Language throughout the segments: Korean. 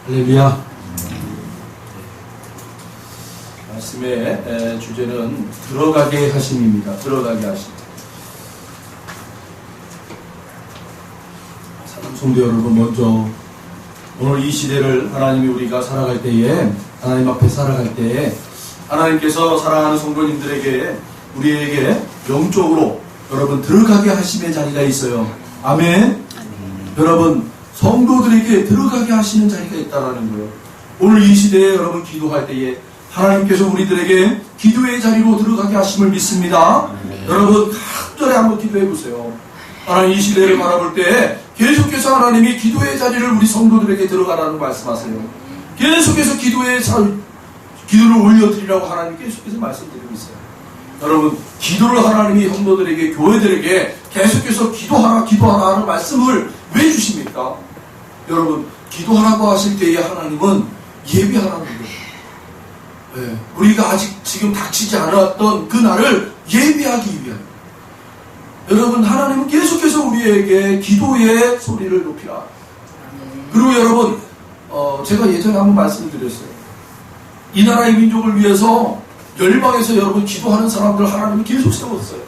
할렐루야. 말씀의 주제는 들어가게 하심입니다. 들어가게 하심. 사랑 성도 여러분, 먼저 오늘 이 시대를 하나님이 우리가 살아갈 때에, 하나님 앞에 살아갈 때에 하나님께서 사랑하는 성도님들에게, 우리에게 영적으로 여러분 들어가게 하심의 자리가 있어요. 아멘. 여러분, 성도들에게 들어가게 하시는 자리가 있다라는 거예요. 오늘 이 시대에 여러분 기도할 때에 하나님께서 우리들에게 기도의 자리로 들어가게 하심을 믿습니다. 여러분 간절히 한번 기도해 보세요. 하나님, 이 시대를 바라볼 때 계속해서 하나님이 기도의 자리를 우리 성도들에게 들어가라는 말씀하세요. 계속해서 기도를 올려드리라고 하나님 계속해서 말씀드리고 있어요. 여러분, 기도를 하나님이 성도들에게, 교회들에게 계속해서 기도하라 하는 말씀을 왜 주십니까? 여러분, 기도하라고 하실 때에 하나님은 예비하라는 거예요. 네, 우리가 아직 지금 닥치지 않았던 그 날을 예비하기 위한. 여러분, 하나님은 계속해서 우리에게 기도의 소리를 높이라. 그리고 여러분, 제가 예전에 한번 말씀을 드렸어요. 이 나라의 민족을 위해서 열방에서 여러분 기도하는 사람들 하나님이 계속 세웠어요.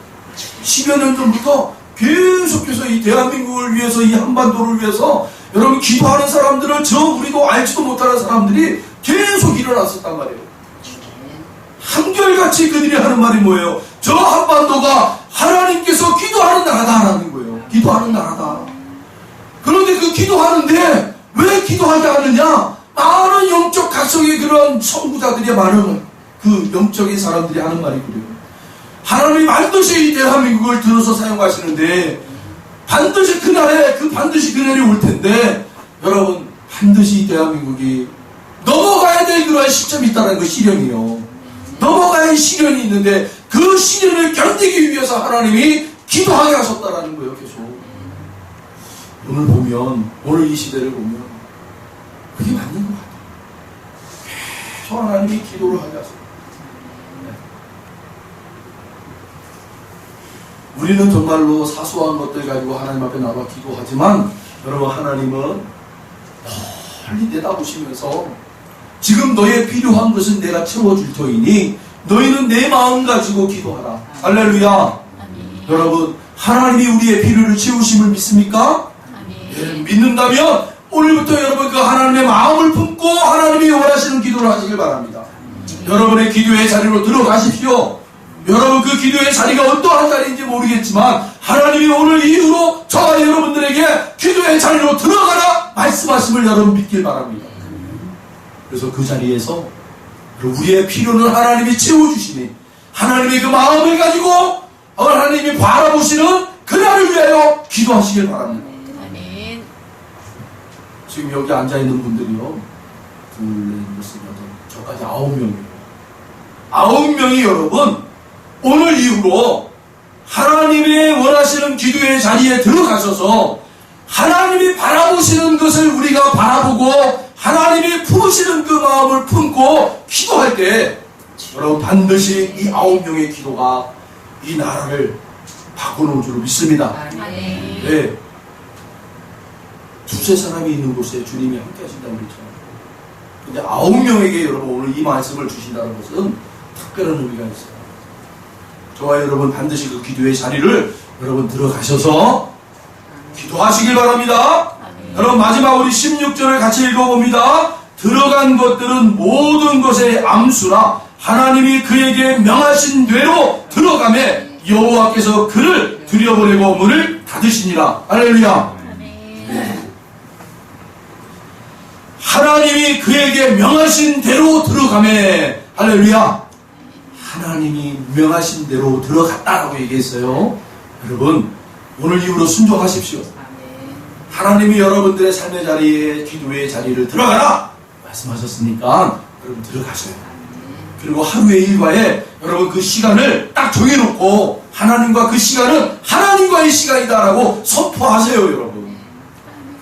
10여 년 전부터 계속해서 이 대한민국을 위해서, 이 한반도를 위해서 여러분 기도하는 사람들을 우리도 알지도 못하는 사람들이 계속 일어났었단 말이에요. 한결같이 그들이 하는 말이 뭐예요? 저 한반도가 하나님께서 기도하는 나라다라는 거예요. 기도하는 나라다. 그런데 그 기도하는데 왜 기도하게 하느냐? 많은 영적 각성의 그런 선구자들이 많은 그 영적인 사람들이 하는 말이 그래요. 하나님이 반드시 이 대한민국을 들어서 사용하시는데 반드시 그날이 올 텐데 여러분, 반드시 이 대한민국이 넘어가야 될 그런 시점이 있다는 거, 시련이요. 넘어가야 할 시련이 있는데 그 시련을 견디기 위해서 하나님이 기도하게 하셨다라는 거예요. 계속 오늘 이 시대를 보면 그게 맞는 것 같아요. 계속 하나님이 기도를 하게 하셨어요. 우리는 정말로 사소한 것들 가지고 하나님 앞에 나와 기도하지만 여러분, 하나님은 멀리 내다보시면서 지금 너의 필요한 것은 내가 채워줄 터이니 너희는 내 마음 가지고 기도하라. 할렐루야. 여러분, 하나님이 우리의 필요를 채우심을 믿습니까? 예, 믿는다면 오늘부터 여러분 그 하나님의 마음을 품고 하나님이 원하시는 기도를 하시길 바랍니다. 여러분의 기도의 자리로 들어가십시오. 여러분, 그 기도의 자리가 어떠한 자리인지 모르겠지만 하나님이 오늘 이후로 저와 여러분들에게 기도의 자리로 들어가라 말씀하심을 여러분 믿길 바랍니다. 그래서 그 자리에서 우리의 필요는 하나님이 채워주시니 하나님의 그 마음을 가지고 하나님이 바라보시는 그날을 위하여 기도하시길 바랍니다. 아멘. 지금 여기 앉아있는 분들이요, 둘, 넷, 여섯, 여덟, 저까지 9명이에요. 9명이 여러분 오늘 이후로 하나님의 원하시는 기도의 자리에 들어가셔서 하나님이 바라보시는 것을 우리가 바라보고 하나님이 품으시는 그 마음을 품고 기도할 때 여러분 반드시 이 9명의 기도가 이 나라를 바꿔놓을 줄 믿습니다. 네. 두세 사람이 있는 곳에 주님이 함께 하신다고 그랬잖아요. 근데 9명에게 여러분 오늘 이 말씀을 주신다는 것은 특별한 의미가 있어요. 저와 여러분 반드시 그 기도의 자리를 여러분 들어가셔서 기도하시길 바랍니다. 여러분, 마지막 우리 16절을 같이 읽어봅니다. 들어간 것들은 모든 것의 암수라 하나님이 그에게 명하신 대로 들어가매 여호와께서 그를 들여보내고 문을 닫으시니라. 할렐루야. 네. 하나님이 그에게 명하신 대로 들어가매. 할렐루야. 하나님이 명하신 대로 들어갔다라고 얘기했어요. 여러분, 오늘 이후로 순종하십시오. 하나님이 여러분들의 삶의 자리에, 기도의 자리를 들어가라 말씀하셨으니까 여러분 들어가셔요. 그리고 하루의 일과에 여러분 그 시간을 딱 정해놓고 하나님과 그 시간은 하나님과의 시간이다라고 선포하세요, 여러분.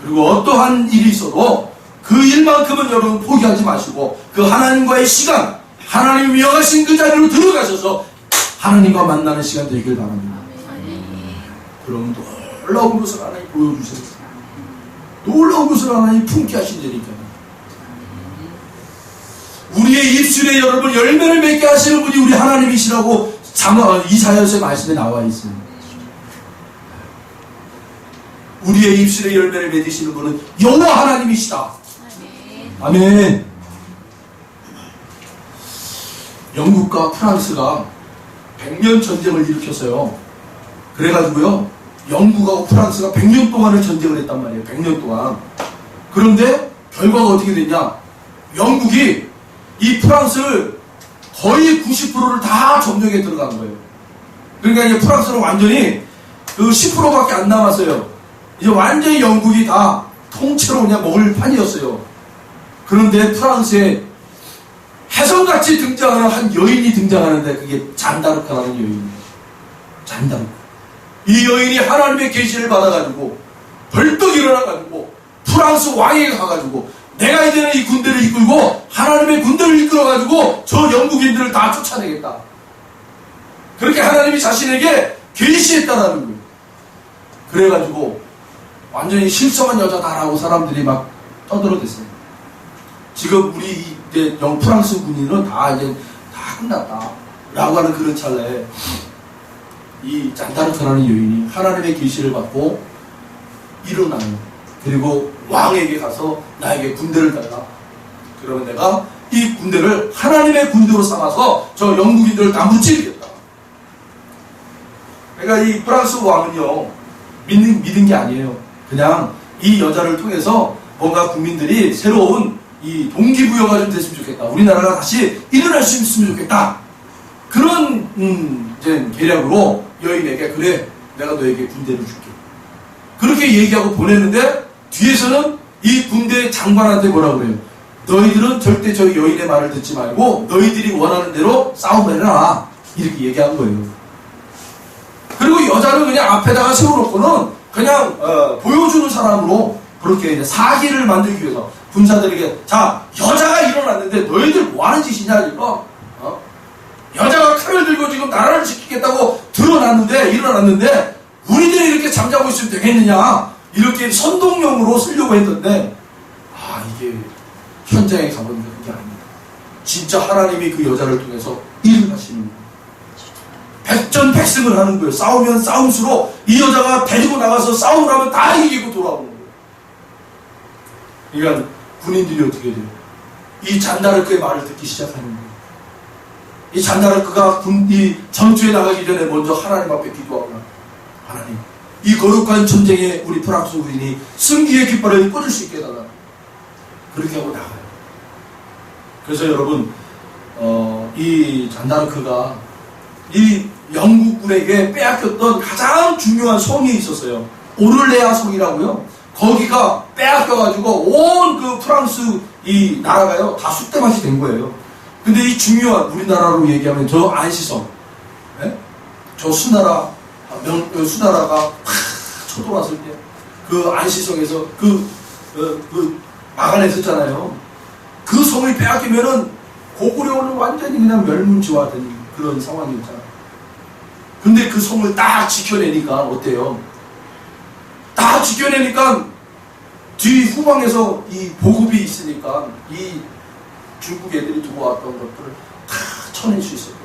그리고 어떠한 일이 있어도 그 일만큼은 여러분 포기하지 마시고 그 하나님과의 시간, 하나님이 명하신 그 자리로 들어가셔서 하나님과 만나는 시간 되길 바랍니다. 그럼 놀라운 것을 하나님 보여주세요. 놀라운 것을 하나님 품게 하신다니까요. 우리의 입술에 여러분 열매를 맺게 하시는 분이 우리 하나님이시라고 이사야서의 말씀에 나와 있습니다. 우리의 입술에 열매를 맺으시는 분은 여호와 하나님이시다. 아멘. 영국과 프랑스가 100년 전쟁을 일으켰어요. 그래가지고요, 영국하고 프랑스가 100년 동안을 전쟁을 했단 말이에요. 100년 동안. 그런데 결과가 어떻게 됐냐? 영국이 이 프랑스를 거의 90%를 다 점령에 들어간 거예요. 그러니까 이제 프랑스는 완전히 그 10%밖에 안 남았어요. 이제 완전히 영국이 다 통째로 그냥 먹을 판이었어요. 그런데 프랑스에 혜성같이 등장하는 한 여인이 등장하는데 그게 잔다르크라는 여인이에요. 잔다르크. 이 여인이 하나님의 계시를 받아가지고 벌떡 일어나가지고 프랑스 왕에게 가가지고 내가 이제는 이 군대를 이끌고 하나님의 군대를 이끌어가지고 저 영국인들을 다 쫓아내겠다. 그렇게 하나님이 자신에게 계시했다라는 거예요. 그래가지고 완전히 실성한 여자다라고 사람들이 막 떠들어댔어요. 지금 우리 이제 프랑스 군인은 다 이제 다 끝났다 라고 하는 그런 찰나에 이 잔다르크라는 여인이 하나님의 계시를 받고 일어나요. 그리고 왕에게 가서 나에게 군대를 달라. 그러면 내가 이 군대를 하나님의 군대로 삼아서 저 영국인들을 다 무찌르겠다. 그러니까 이 프랑스 왕은요, 믿는 게 아니에요. 그냥 이 여자를 통해서 뭔가 국민들이 새로운 이 동기부여가 좀 됐으면 좋겠다. 우리나라가 다시 일어날 수 있으면 좋겠다. 그런 이제 계략으로 여인에게 그래, 내가 너에게 군대를 줄게. 그렇게 얘기하고 보냈는데 뒤에서는 이 군대 장관한테 뭐라 그래요? 너희들은 절대 저 여인의 말을 듣지 말고 너희들이 원하는 대로 싸움을 해라. 이렇게 얘기한 거예요. 그리고 여자를 그냥 앞에다가 세워놓고는 그냥 보여주는 사람으로 그렇게 이제 사기를 만들기 위해서 군사들에게 자, 여자가 일어났는데 너희들 뭐 하는 짓이냐 이거? 여자가 칼을 들고 지금 나라를 지키겠다고 일어났는데 우리들이 이렇게 잠자고 있으면 되겠느냐 이렇게 선동용으로 쓰려고 했던데 이게 현장에 가보니까 그게 아닙니다. 진짜 하나님이 그 여자를 통해서 일을 하시는 거예요. 백전백승을 하는 거예요. 싸우면 싸움수록 이 여자가 데리고 나가서 싸움을 하면 다 이기고 돌아오는 거예요. 그러니까 군인들이 어떻게 돼요? 이 잔다르크의 말을 듣기 시작하는 거예요. 이 잔다르크가 이 전투에 나가기 전에 먼저 하나님 앞에 기도하고 하나님, 이 거룩한 전쟁에 우리 프랑스 군인이 승리의 깃발을 꽂을 수 있게 해달라. 그렇게 하고 나가요. 그래서 여러분, 이 잔다르크가 이 영국군에게 빼앗겼던 가장 중요한 성이 있었어요. 오를레아 성이라고요. 거기가 빼앗겨가지고 온 그 프랑스 이 나라가요 다 쑥대밭이 된 거예요. 근데 이 중요한 우리나라로 얘기하면 저 안시성, 저 수나라가 쳐들어왔을 때 그 안시성에서 그 막아냈었잖아요. 그 성을 빼앗기면은 고구려는 완전히 그냥 멸문지화 된 그런 상황이었잖아요. 근데 그 성을 딱 지켜내니까 어때요? 딱 지켜내니까 뒤 후방에서 이 보급이 있으니까 이 중국 애들이 두고 왔던 것들을 다 쳐낼 수 있었고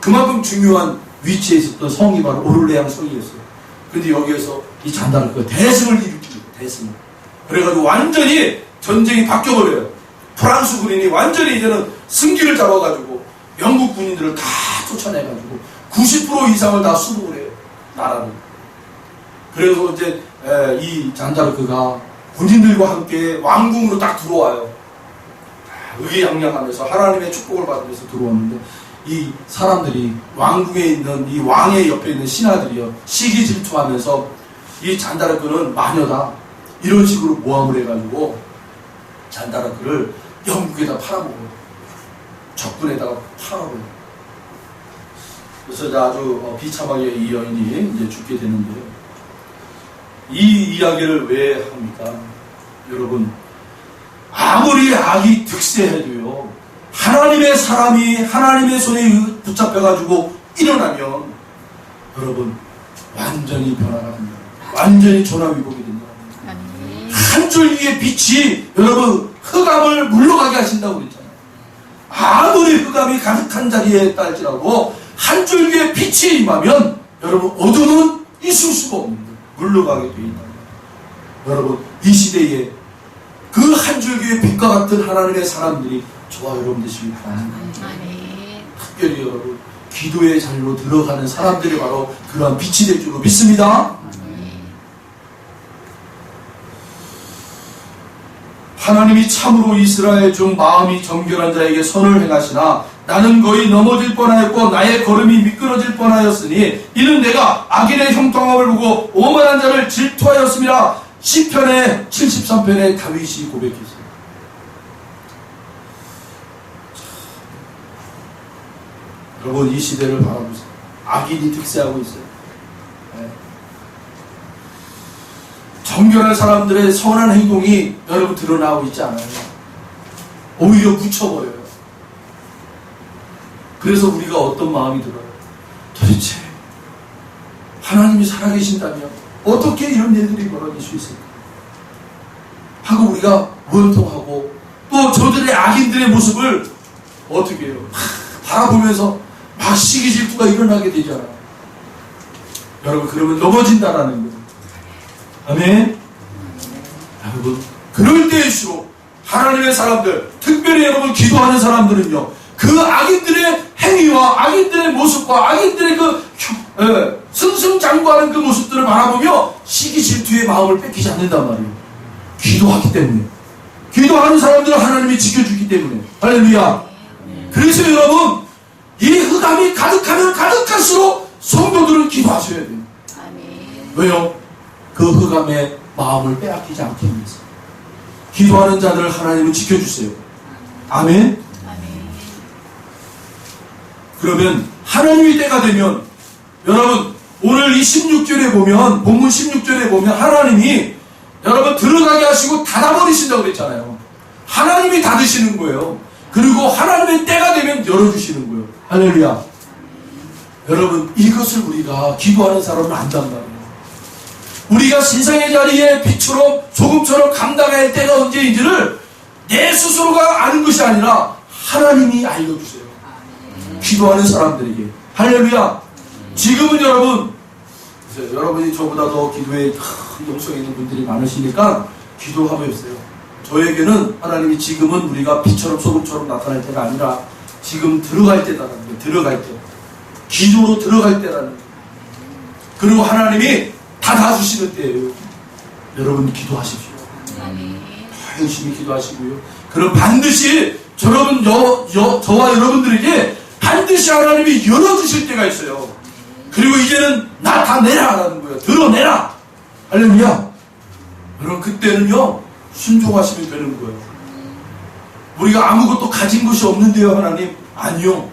그만큼 중요한 위치에 있었던 성이 바로 오를레앙 성이었어요. 근데 여기에서 이 잔다르크가 대승을 일으키고 대승을 그래가지고 완전히 전쟁이 바뀌어버려요. 프랑스 군인이 완전히 이제는 승기를 잡아가지고 영국 군인들을 다 쫓아내가지고 90% 이상을 다 수복을 해요. 나라를. 그래서 이제 이 잔다르크가 군인들과 함께 왕궁으로 딱 들어와요. 의기양양하면서 하나님의 축복을 받으면서 들어왔는데 이 사람들이 왕궁에 있는 이 왕의 옆에 있는 신하들이요 시기 질투하면서 이 잔다르크는 마녀다 이런 식으로 모함을 해가지고 잔다르크를 영국에다 팔아먹어요. 적군에다가 팔아먹어요. 그래서 아주 비참하게 이 여인이 이제 죽게 되는데요. 이 이야기를 왜 합니까? 여러분, 아무리 악이 득세해도요, 하나님의 사람이 하나님의 손에 붙잡혀가지고 일어나면, 여러분, 완전히 변화가 됩니다. 완전히 전화위복이 됩니다. 한 줄기의 빛이, 여러분, 흑암을 물러가게 하신다고 그랬잖아요. 아무리 흑암이 가득한 자리에 딸지라도 한 줄기의 빛이 임하면 여러분 어둠은 있을 수가 없는 거예요. 물러가게 되어 있다. 여러분 이 시대에 그 한 줄기의 빛과 같은 하나님의 사람들이 저와 여러분 되시길 바랍니다. 특별히 여러분 기도의 자리로 들어가는 사람들이 바로 그러한 빛이 될 줄로 믿습니다. 하나님이 참으로 이스라엘 중 마음이 정결한 자에게 선을 행하시나 나는 거의 넘어질 뻔하였고 나의 걸음이 미끄러질 뻔하였으니 이는 내가 악인의 형통함을 보고 오만한 자를 질투하였습니다. 시편의 73편에 다윗이 고백했어요. 여러분 이 시대를 바라보세요. 악인이 득세하고 있어요. 네. 정결한 사람들의 선한 행동이 여러분 드러나고 있지 않아요. 오히려 묻혀버려요. 그래서 우리가 어떤 마음이 들어요? 도대체 하나님이 살아계신다면 어떻게 이런 일들이 벌어질 수 있을까? 하고 우리가 원통하고 또 저들의 악인들의 모습을 어떻게 해요? 바라보면서 막 시기 질투가 일어나게 되잖아요. 여러분 그러면 넘어진다라는 거예요. 아멘. 여러분 그럴 때일수록 하나님의 사람들, 특별히 여러분 기도하는 사람들은요, 그 악인들의 행위와 악인들의 모습과 악인들의 승승장구하는 그 모습들을 바라보며 시기 질투의 마음을 뺏기지 않는단 말이에요. 기도하기 때문에. 기도하는 사람들은 하나님이 지켜주기 때문에. 할렐루야. 그래서 여러분 이 흑암이 가득하면 가득할수록 성도들은 기도하셔야 돼요. 왜요? 그 흑암의 마음을 빼앗기지 않기 위해서. 기도하는 자들을 하나님은 지켜주세요. 아멘. 그러면 하나님의 때가 되면 여러분 오늘 이 16절에 보면 본문 16절에 보면 하나님이 여러분 들어가게 하시고 닫아버리신다고 그랬잖아요. 하나님이 닫으시는 거예요. 그리고 하나님의 때가 되면 열어주시는 거예요. 할렐루야. 여러분 이것을 우리가 기도하는 사람은 안단 말이에요. 우리가 세상의 자리에 빛처럼 소금처럼 감당할 때가 언제인지를 내 스스로가 아는 것이 아니라 하나님이 알려주세요. 기도하는 사람들에게. 할렐루야. 지금은 여러분이 저보다 더 기도에 큰 영성이 있는 분들이 많으시니까 기도하고 있어요. 저에게는 하나님이 지금은 우리가 빛처럼 소금처럼 나타날 때가 아니라 지금 들어갈 때라는 거예요. 들어갈 때. 기도로 들어갈 때라는 거예요. 그리고 하나님이 닫아주시는 때예요. 여러분 기도하십시오. 열심히 기도하시고요. 그럼 반드시 저와 여러분들에게 반드시 하나님이 열어주실 때가 있어요. 그리고 이제는 나타내라 라는 거예요. 드러내라. 할렐루야. 여러분 그때는요 순종하시면 되는 거예요. 우리가 아무것도 가진 것이 없는데요 하나님. 아니요.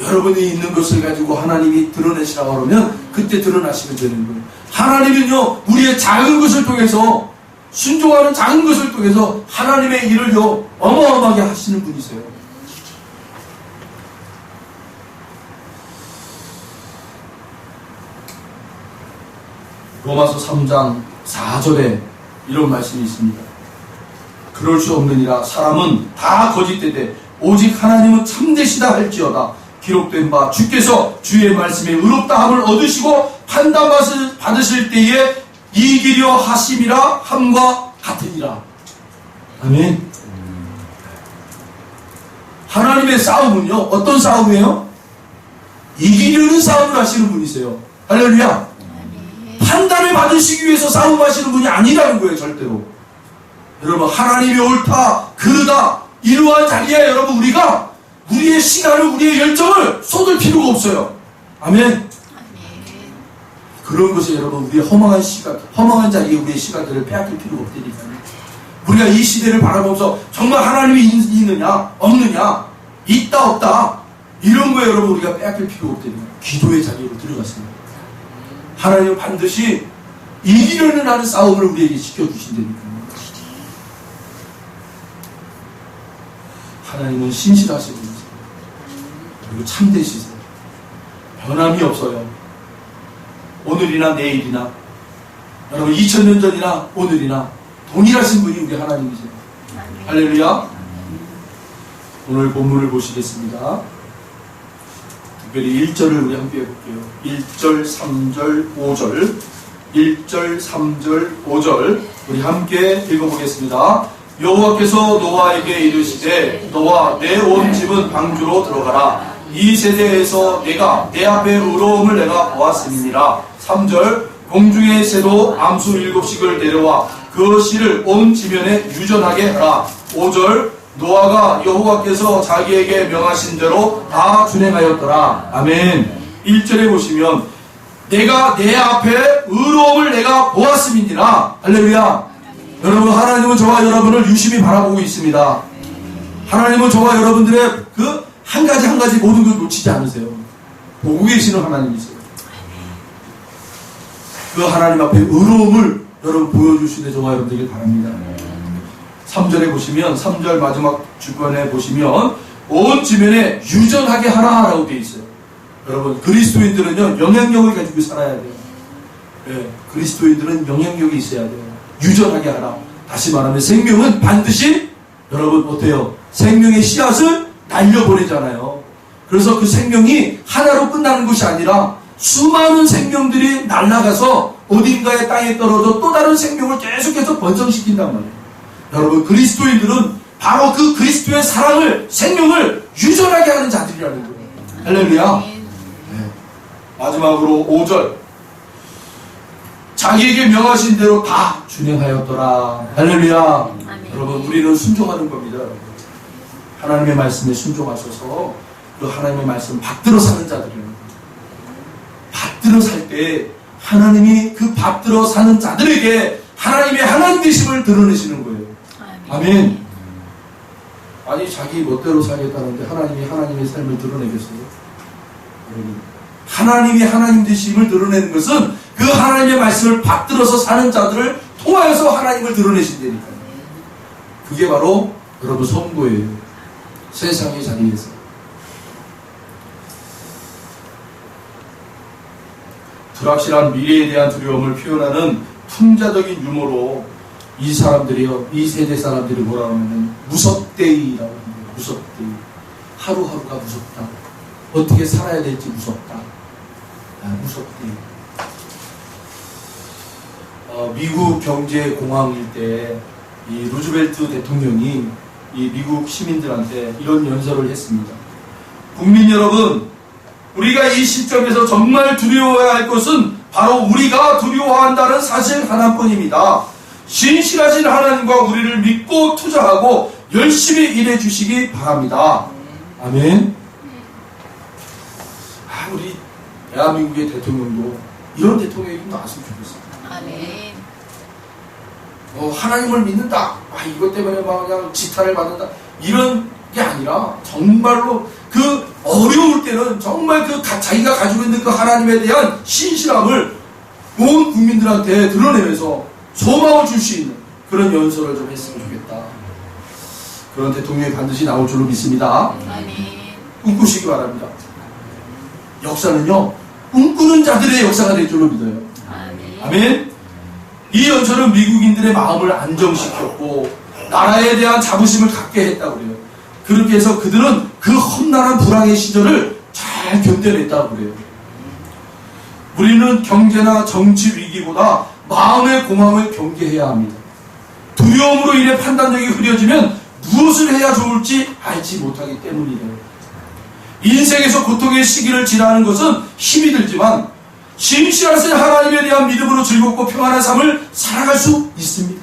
여러분이 있는 것을 가지고 하나님이 드러내시라고 하면 그때 드러나시면 되는 거예요. 하나님은요 우리의 작은 것을 통해서 순종하는 작은 것을 통해서 하나님의 일을요 어마어마하게 하시는 분이세요. 로마서 3장 4절에 이런 말씀이 있습니다. 그럴 수 없느니라. 사람은 다 거짓되되 오직 하나님은 참되시다 할지어다. 기록된 바 주께서 주의 말씀에 의롭다함을 얻으시고 판단받으실 때에 이기려 하심이라 함과 같으니라. 아멘. 하나님의 싸움은요 어떤 싸움이에요? 이기려는 싸움을 하시는 분이세요. 할렐루야. 판단을 받으시기 위해서 싸움하시는 분이 아니라는 거예요. 절대로. 여러분 하나님이 옳다 그르다 이러한 자리에 여러분 우리가 우리의 시간을 우리의 열정을 쏟을 필요가 없어요. 아멘. 그런 것에 여러분 우리의 허망한 자리에 우리의 시간들을 빼앗길 필요가 없다니까요. 우리가 이 시대를 바라보면서 정말 하나님이 있느냐 없느냐 있다 없다 이런 거에 여러분 우리가 빼앗길 필요가 없다니까요. 기도의 자리로 들어갔습니다. 하나님은 반드시 이기려는 하는 싸움을 우리에게 시켜주신다니까요. 하나님은 신실하신 분이세요. 그리고 참되시세요. 변함이 없어요. 오늘이나 내일이나 여러분 2000년 전이나 오늘이나 동일하신 분이 우리 하나님이세요. 할렐루야. 오늘 본문을 보시겠습니다. 특별히 1절을 우리 함께 해볼게요. 1절, 3절, 5절 1절, 3절, 5절 우리 함께 읽어보겠습니다. 여호와께서 노아에게 이르시되 너와 내 온 집은 방주로 들어가라. 이 세대에서 내가 내 앞에 의로움을 내가 보았음이니라. 3절 공중의 새도 암수 7씩을 내려와 그 씨를 온 지면에 유전하게 하라. 5절 노아가 여호와께서 자기에게 명하신 대로 다 준행하였더라. 아멘. 1절에 보시면 내가 내 앞에 의로움을 내가 보았음이니라. 할렐루야. 여러분, 하나님은 저와 여러분을 유심히 바라보고 있습니다. 하나님은 저와 여러분들의 그 한 가지 한 가지 모든 걸 놓치지 않으세요. 보고 계시는 하나님이세요. 그 하나님 앞에 의로움을 여러분 보여주시되 저와 여러분들에게 바랍니다. 3절에 보시면 3절 마지막 주변에 보시면 온 지면에 유전하게 하라라고 되어 있어요. 여러분, 그리스도인들은요 영향력을 가지고 살아야 돼요. 네, 그리스도인들은 영향력이 있어야 돼요. 유전하게 하라. 다시 말하면 생명은 반드시 여러분 어때요? 생명의 씨앗을 날려보내잖아요. 그래서 그 생명이 하나로 끝나는 것이 아니라 수많은 생명들이 날아가서 어딘가의 땅에 떨어져 또 다른 생명을 계속해서 번성시킨단 말이에요. 여러분, 그리스도인들은 바로 그 그리스도의 사랑을, 생명을 유전하게 하는 자들이라는 거예요. 할렐루야. 네. 마지막으로 5절 자기에게 명하신 대로 다 준행하였더라. 할렐루야. 아멘. 여러분, 우리는 순종하는 겁니다. 하나님의 말씀에 순종하셔서 그 하나님의 말씀 받들어 사는 자들이에요. 받들어 살 때 하나님이 그 받들어 사는 자들에게 하나님의 하나님 되심을 드러내시는 거예요. 아멘. 아니, 자기 멋대로 살겠다는데 하나님이 하나님의 삶을 드러내겠어요? 하나님이 하나님 되심을 드러내는 것은 그 하나님의 말씀을 받들어서 사는 자들을 통하여서 하나님을 드러내신다니까요. 그게 바로 여러분 선거예요. 세상의 자리에서. 불확실한 미래에 대한 두려움을 표현하는 풍자적인 유머로 이 사람들이요, 이 세대 사람들이 뭐라 하냐면 무섭대이라고 합니다. 무섭대이. 하루하루가 무섭다. 어떻게 살아야 될지 무섭다. 무섭대이. 미국 경제공황일 때 이 루즈벨트 대통령이 이 미국 시민들한테 이런 연설을 했습니다. 국민 여러분, 우리가 이 시점에서 정말 두려워해야 할 것은 바로 우리가 두려워한다는 사실 하나뿐입니다. 신실하신 하나님과 우리를 믿고 투자하고 열심히 일해 주시기 바랍니다. 아멘. 우리 대한민국의 대통령도 이런 대통령이 좀 나왔으면 좋겠어요. 아멘. 하나님을 믿는다. 이것 때문에 막 그냥 지탄을 받는다. 이런 게 아니라 정말로 그 어려울 때는 정말 그 자기가 가지고 있는 그 하나님에 대한 신실함을 온 국민들한테 드러내면서 소망을 줄 수 있는 그런 연설을 좀 했으면 좋겠다. 그런 대통령이 반드시 나올 줄로 믿습니다. 아멘. 꿈꾸시기 바랍니다. 역사는요, 꿈꾸는 자들의 역사가 될 줄로 믿어요. 아멘. 아멘. 이 연설은 미국인들의 마음을 안정시켰고 나라에 대한 자부심을 갖게 했다고 그래요. 그렇게 해서 그들은 그 험난한 불황의 시절을 잘 견뎌냈다고 그래요. 우리는 경제나 정치 위기보다 마음의 공황을 경계해야 합니다. 두려움으로 인해 판단력이 흐려지면 무엇을 해야 좋을지 알지 못하기 때문이에요. 인생에서 고통의 시기를 지나는 것은 힘이 들지만 신실하신 하나님에 대한 믿음으로 즐겁고 평안한 삶을 살아갈 수 있습니다.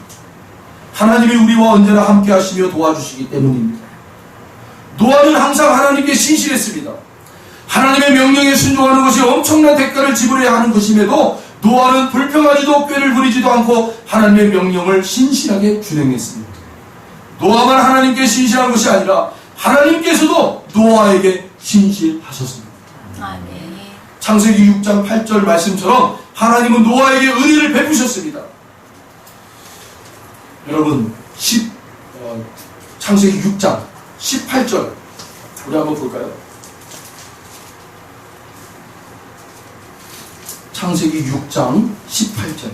하나님이 우리와 언제나 함께 하시며 도와주시기 때문입니다. 노아는 항상 하나님께 신실했습니다. 하나님의 명령에 순종하는 것이 엄청난 대가를 지불해야 하는 것임에도 노아는 불평하지도 꾀를 부리지도 않고 하나님의 명령을 신실하게 준행했습니다. 노아만 하나님께 신실한 것이 아니라 하나님께서도 노아에게 신실하셨습니다. 아멘. 창세기 6장 8절 말씀처럼 하나님은 노아에게 은혜를 베푸셨습니다. 여러분, 창세기 6장 18절 우리 한번 볼까요? 창세기 6장 18절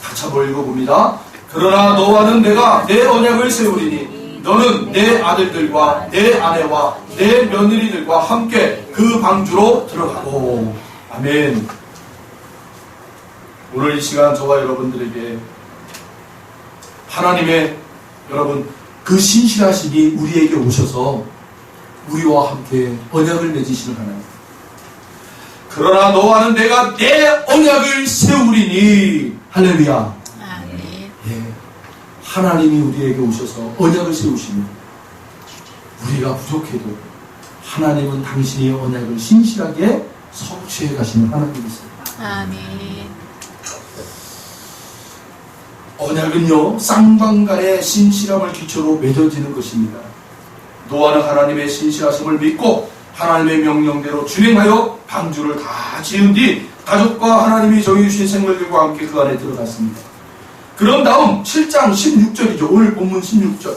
같이 한번 읽어봅니다. 그러나 노아는 내가 내 언약을 세우리니 너는 내 아들들과 내 아내와 내 며느리들과 함께 그 방주로 들어가고. 아멘. 오늘 이 시간 저와 여러분들에게 하나님의 여러분 그 신실하심이 우리에게 오셔서 우리와 함께 언약을 맺으시는 하나님. 그러나 너와는 내가 내 언약을 세우리니. 할렐루야. 아멘. 예, 하나님이 우리에게 오셔서 언약을 세우시며 우리가 부족해도 하나님은 당신의 언약을 신실하게 성취해 가시는 하나님이세요. 아멘. 언약은요, 쌍방간의 신실함을 기초로 맺어지는 것입니다. 노아는 하나님의 신실하심을 믿고 하나님의 명령대로 준행하여 방주를 다 지은 뒤 가족과 하나님이 정해주신 생물들과 함께 그 안에 들어갔습니다. 그런 다음 7장 16절이죠. 오늘 본문 16절.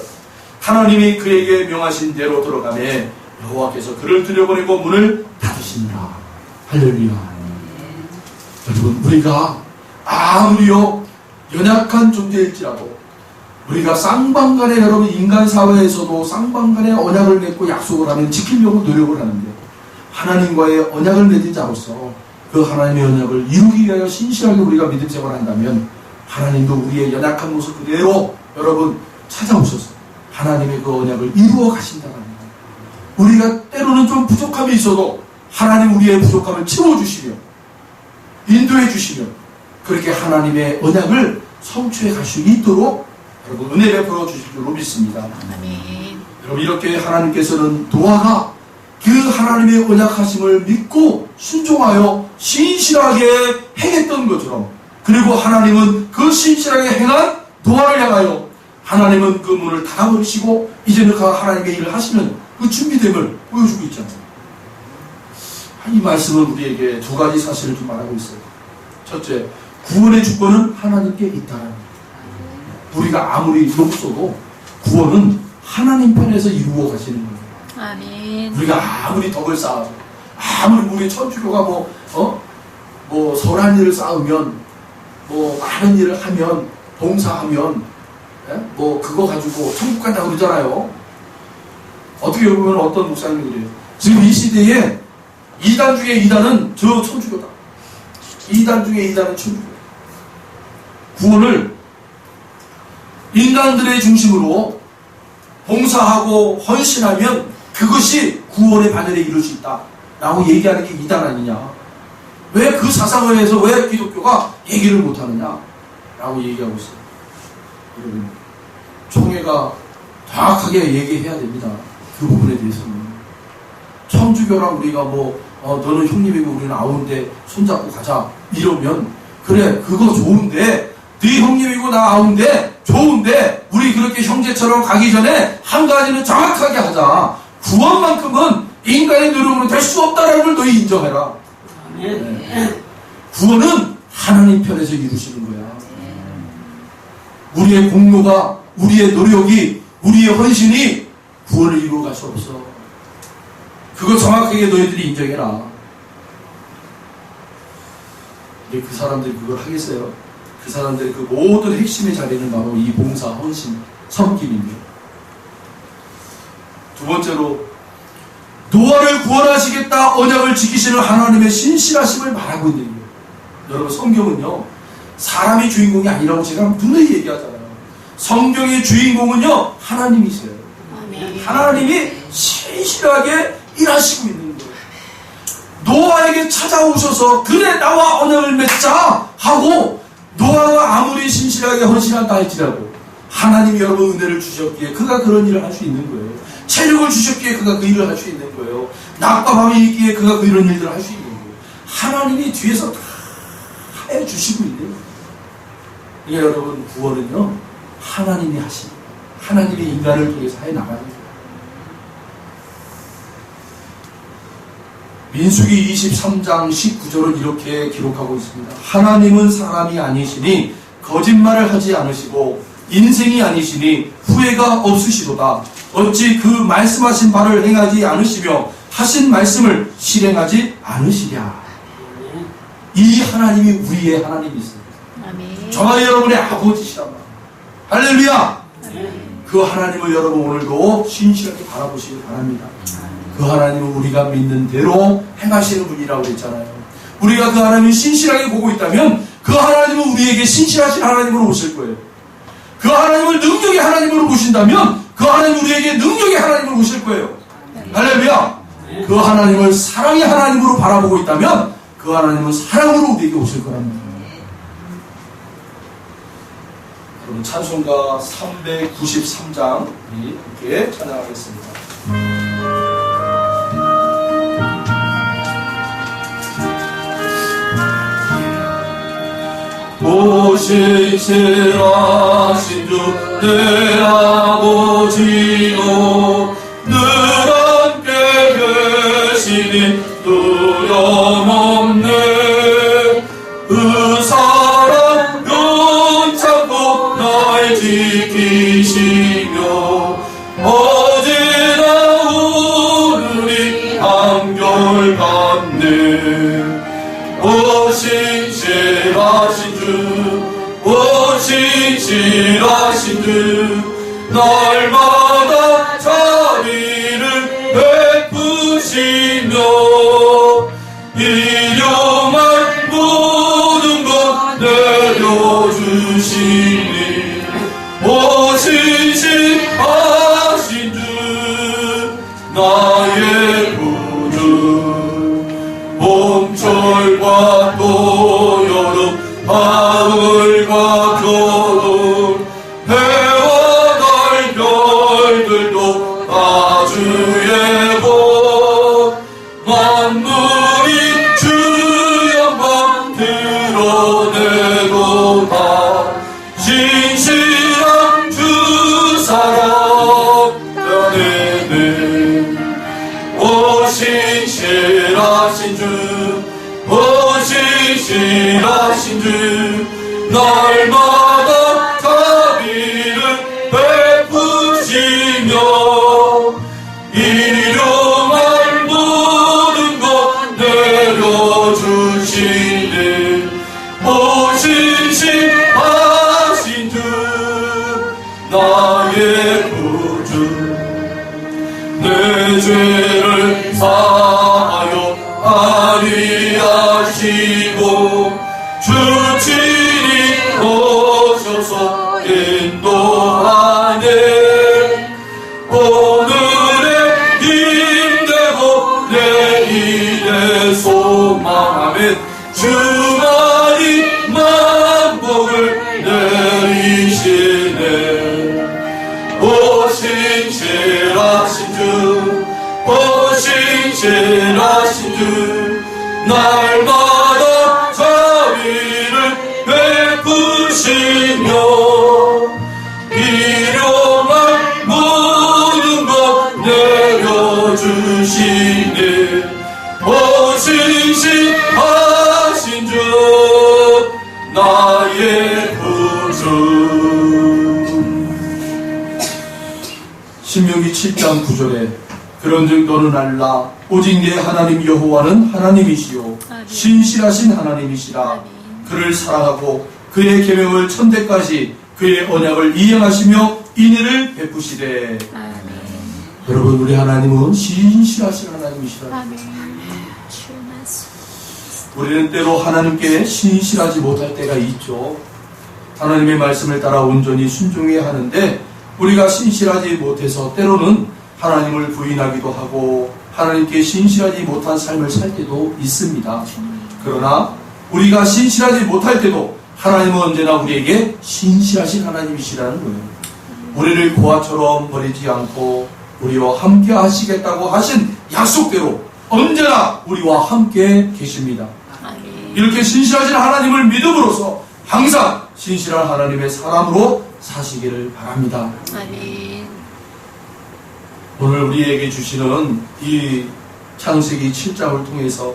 하나님이 그에게 명하신 대로 들어가매 여호와께서 그를 들여보내고 문을 닫으시니라. 할렐루야. 여러분, 우리가 아무리요 연약한 존재일지라도 우리가 쌍방간에 여러분 인간 사회에서도 쌍방간에 언약을 맺고 약속을 하면 지키려고 노력을 하는데 하나님과의 언약을 맺은 자로서 그 하나님의 언약을 이루기 위하여 신실하게 우리가 믿음 생활한다면 하나님도 우리의 연약한 모습 그대로 여러분 찾아오셔서 하나님의 그 언약을 이루어 가신다는 거예요. 우리가 때로는 좀 부족함이 있어도 하나님 우리의 부족함을 채워주시며 인도해 주시며 그렇게 하나님의 언약을 성취해 갈 수 있도록 여러분 은혜 베풀어 주실 줄로 믿습니다. 아멘. 여러분 이렇게 하나님께서는 노아가 그 하나님의 언약하심을 믿고 순종하여 신실하게 행했던 것처럼 그리고 하나님은 그 신실하게 행한 노아를 향하여 하나님은 그 문을 닫아버리시고 이제는 그 하나님의 일을 하시는 그 준비됨을 보여주고 있잖아요. 이 말씀은 우리에게 두 가지 사실을 좀 말하고 있어요. 첫째, 구원의 주권은 하나님께 있다는 거예요. 우리가 아무리 높소도 구원은 하나님 편에서 이루어 가시는 거예요. 아멘. 우리가 아무리 덕을 쌓아서 아무리 우리 천주교가 뭐 선한 일을 쌓으면 뭐 많은 일을 하면 봉사하면 뭐 그거 가지고 천국 간다고 그러잖아요. 어떻게 보면 어떤 목사님이 그래요. 지금 이 시대에 2단 중에 2단은 저 천주교다. 2단 중에 2단은 천주교다. 구원을 인간들의 중심으로 봉사하고 헌신하면 그것이 구원의 반열에 이룰 수 있다 라고 얘기하는 게 2단 아니냐. 왜 그 사상에 의해서 왜 기독교가 얘기를 못하느냐 라고 얘기하고 있어요. 여러분 총회가 정확하게 얘기해야 됩니다. 그 부분에 대해서는 천주교랑 우리가 너는 형님이고 우리는 아우인데 손잡고 가자 이러면 그래 그거 좋은데 네 형님이고 나 아우인데 좋은데 우리 그렇게 형제처럼 가기 전에 한 가지는 정확하게 하자. 구원만큼은 인간의 노력으로 될 수 없다라는 걸 너희 인정해라. 네. 구원은 하나님 편에서 이루시는 거야. 우리의 공로가 우리의 노력이 우리의 헌신이 구원을 이루어갈 수 없어. 그거 정확하게 너희들이 인정해라. 근데 그 사람들이 그걸 하겠어요? 그 사람들의 그 모든 핵심의 자리는 바로 이 봉사, 헌신, 섬김입니다. 두 번째로 노아를 구원하시겠다 언약을 지키시는 하나님의 신실하심을 말하고 있는 거예요. 여러분 성경은요 사람이 주인공이 아니라고 제가 분명히 얘기하잖아요. 성경의 주인공은요 하나님이세요. 아멘. 하나님이 신실하게 일하시고 있는 거예요. 노아에게 찾아오셔서 그래 나와 언약을 맺자 하고 노아가 아무리 신실하게 헌신한다 할지라도 하나님이 여러분 은혜를 주셨기에 그가 그런 일을 할 수 있는 거예요. 체력을 주셨기에 그가 그 일을 할 수 있는 거예요. 낮과 밤이 있기에 그가 이런 일들을 할 수 있는 거예요. 하나님이 뒤에서 다 해주시고 있는 거예요. 그러니까 여러분 구원은요 하나님이 하시는 거예요. 하나님이 인간을 통해서 해나가는 거예요. 민수기 23장 19절은 이렇게 기록하고 있습니다. 하나님은 사람이 아니시니 거짓말을 하지 않으시고 인생이 아니시니 후회가 없으시도다. 어찌 그 말씀하신 바를 행하지 않으시며 하신 말씀을 실행하지 않으시랴. 이 하나님이 우리의 하나님이십니다. 아멘. 저와 여러분의 아버지시란 말이에요. 할렐루야. 그 하나님을 여러분 오늘도 신실하게 바라보시기 바랍니다. 그 하나님은 우리가 믿는 대로 행하시는 분이라고 했잖아요. 우리가 그 하나님을 신실하게 보고 있다면 그 하나님은 우리에게 신실하신 하나님으로 오실 거예요. 그 하나님을 능력의 하나님으로 보신다면 그 하나님 우리에게 능력의 하나님으로 오실 거예요. 할렐루야. 그 하나님을 사랑의 하나님으로 바라보고 있다면 그 하나님은 사랑으로 우리에게 오실 거랍니다. 그럼 찬송가 393장 이렇게 찬양하겠습니다. 오실실하신 주 내 아버지요 늘 함께 계시니 두려움없네 그 사랑 영창고 날 지키시며 어제나 오늘이 한결같네 오신실하신 주 오신실하신 주 날마다 자비를 베푸시며 일용할 모든 것 내려주시니 오신실하신 주 나의 구주 봄철과 또 여름 가을과 겨울 해와 달 별들도 다 주의 복 만물이 주 영광 드러내도다 신실한 주 사랑 변해네 오신실하신 주 오신실하신 주 날마다 자비를 베푸시며 일용할 모든 것 내려주시네 오신실하신 주 나의 구주 내 죄를 사하여 아리하시고 주 친히 오셔서 인도하네 오늘의 힘되고 내일의 소망하면 주말이 만복을 내리시네 오신실하신 주 오신실하신 주 날마다 자비를 베푸시며 일용할 모든 것 내려주시네 오신실하신 주 나의 구주 신명기 7장 9절에 그런즉 너는 알라 오직 내 하나님 여호와는 하나님이시요 신실하신 하나님이시라 그를 사랑하고 그의 계명을 천대까지 그의 언약을 이행하시며 인애를 베푸시되 아멘. 여러분 우리 하나님은 신실하신 하나님이시라 아멘. 주의 말씀. 우리는 때로 하나님께 신실하지 못할 때가 있죠. 하나님의 말씀을 따라 온전히 순종해야 하는데 우리가 신실하지 못해서 때로는 하나님을 부인하기도 하고 하나님께 신실하지 못한 삶을 살 때도 있습니다. 그러나 우리가 신실하지 못할 때도 하나님은 언제나 우리에게 신실하신 하나님이시라는 거예요. 우리를 고아처럼 버리지 않고 우리와 함께 하시겠다고 하신 약속대로 언제나 우리와 함께 계십니다. 아멘. 이렇게 신실하신 하나님을 믿음으로써 항상 신실한 하나님의 사람으로 사시기를 바랍니다. 아멘. 오늘 우리에게 주시는 이 창세기 7장을 통해서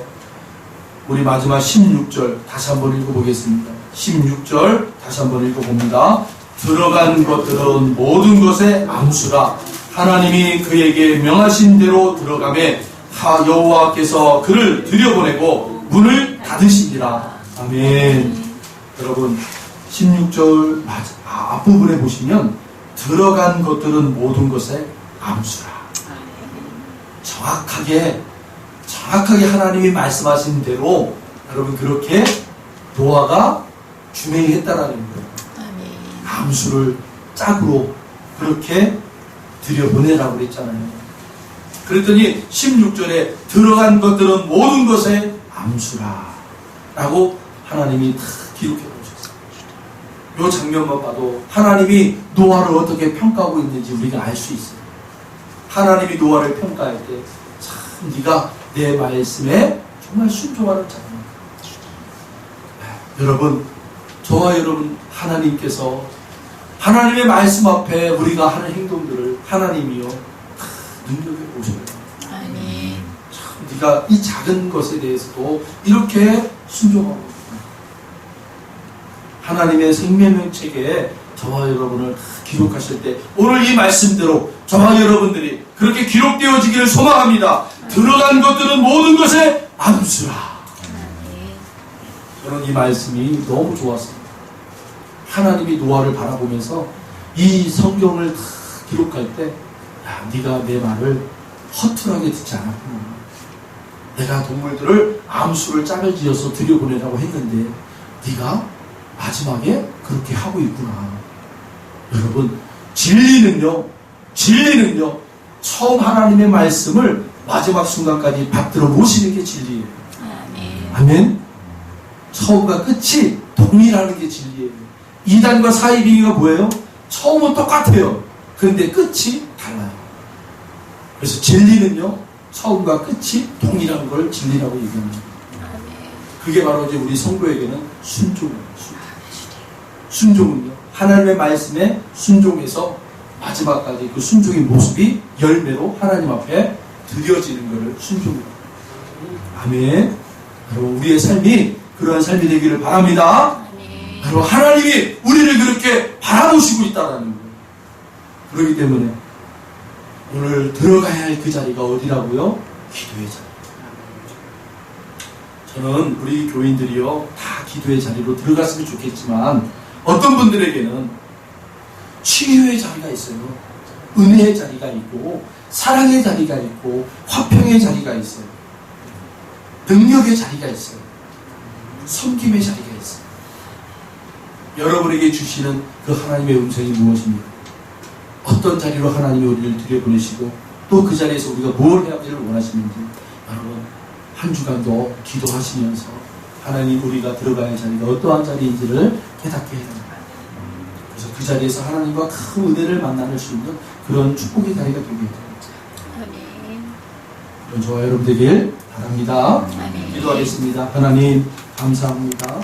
우리 마지막 16절 다시 한번 읽어보겠습니다. 16절 다시 한번 읽어봅니다. 들어간 것들은 모든 것의 안수라 하나님이 그에게 명하신 대로 들어가매 여호와께서 그를 들여보내고 문을 닫으시니라. 아멘. 여러분 16절 앞부분에 보시면 들어간 것들은 모든 것에 암수라. 아멘. 정확하게 하나님이 말씀하신 대로 여러분 그렇게 노아가 준행했다라는 거예요. 아멘. 암수를 짝으로 그렇게 들여보내라고 그랬잖아요. 그랬더니 16절에 들어간 것들은 모든 것에 암수라 라고 하나님이 다 기록해 놓으셨어요. 이 장면만 봐도 하나님이 노아를 어떻게 평가하고 있는지 우리가 알 수 있어요. 하나님이 노아를 평가할 때 참 네가 내 말씀에 정말 순종하는 자입니다. 여러분, 저와 여러분 하나님께서 하나님의 말씀 앞에 우리가 하는 행동들을 하나님이요 다 눈여겨보셔요. 아멘. 참 네가 이 작은 것에 대해서도 이렇게 순종하고 있구나. 하나님의 생명의 책에 저와 여러분을 다 기록하실 때 오늘 이 말씀대로 저와 여러분들이 그렇게 기록되어지기를 소망합니다. 들어간 것들은 모든 것에 암수라. 아멘. 저는 이 말씀이 너무 좋았습니다. 하나님이 노아를 바라보면서 이 성경을 다 기록할 때 야, 네가 내 말을 허투루하게 듣지 않았구나. 내가 동물들을 암수를 짝을 지어서 들여보내라고 했는데 네가 마지막에 그렇게 하고 있구나. 여러분, 진리는요 처음 하나님의 말씀을 마지막 순간까지 받들어 놓으시는 게 진리예요. 아멘. 아멘. 처음과 끝이 동일하는 게 진리예요. 이단과 사이비가 뭐예요? 처음은 똑같아요. 그런데 끝이 달라요. 그래서 진리는요 처음과 끝이 동일한 걸 진리라고 얘기합니다. 아멘. 그게 바로 이제 우리 성도에게는 순종이에요. 순종은요 하나님의 말씀에 순종해서 마지막까지 그 순종의 모습이 열매로 하나님 앞에 드려지는 것을 순종이라고 합니다. 아멘. 여러분, 우리의 삶이 그러한 삶이 되기를 바랍니다. 아멘. 여러분, 하나님이 우리를 그렇게 바라보시고 있다는 거예요. 그렇기 때문에 오늘 들어가야 할 그 자리가 어디라고요? 기도의 자리. 저는 우리 교인들이요 다 기도의 자리로 들어갔으면 좋겠지만 어떤 분들에게는 치유의 자리가 있어요. 은혜의 자리가 있고 사랑의 자리가 있고 화평의 자리가 있어요. 능력의 자리가 있어요. 섬김의 자리가 있어요. 여러분에게 주시는 그 하나님의 음성이 무엇입니까? 어떤 자리로 하나님이 우리를 들여보내시고 또 그 자리에서 우리가 뭘 해야지를 원하시는지 여러분 한 주간도 기도하시면서 하나님 우리가 들어가야 할 자리가 어떠한 자리인지를 깨닫게 해야 됩니다. 그래서 그 자리에서 하나님과 큰 은혜를 만나는 수 있는 그런 축복의 자리가 되게 됩니다. 아멘. 그런 저와 여러분 되길 바랍니다. 아멘. 기도하겠습니다. 하나님 감사합니다.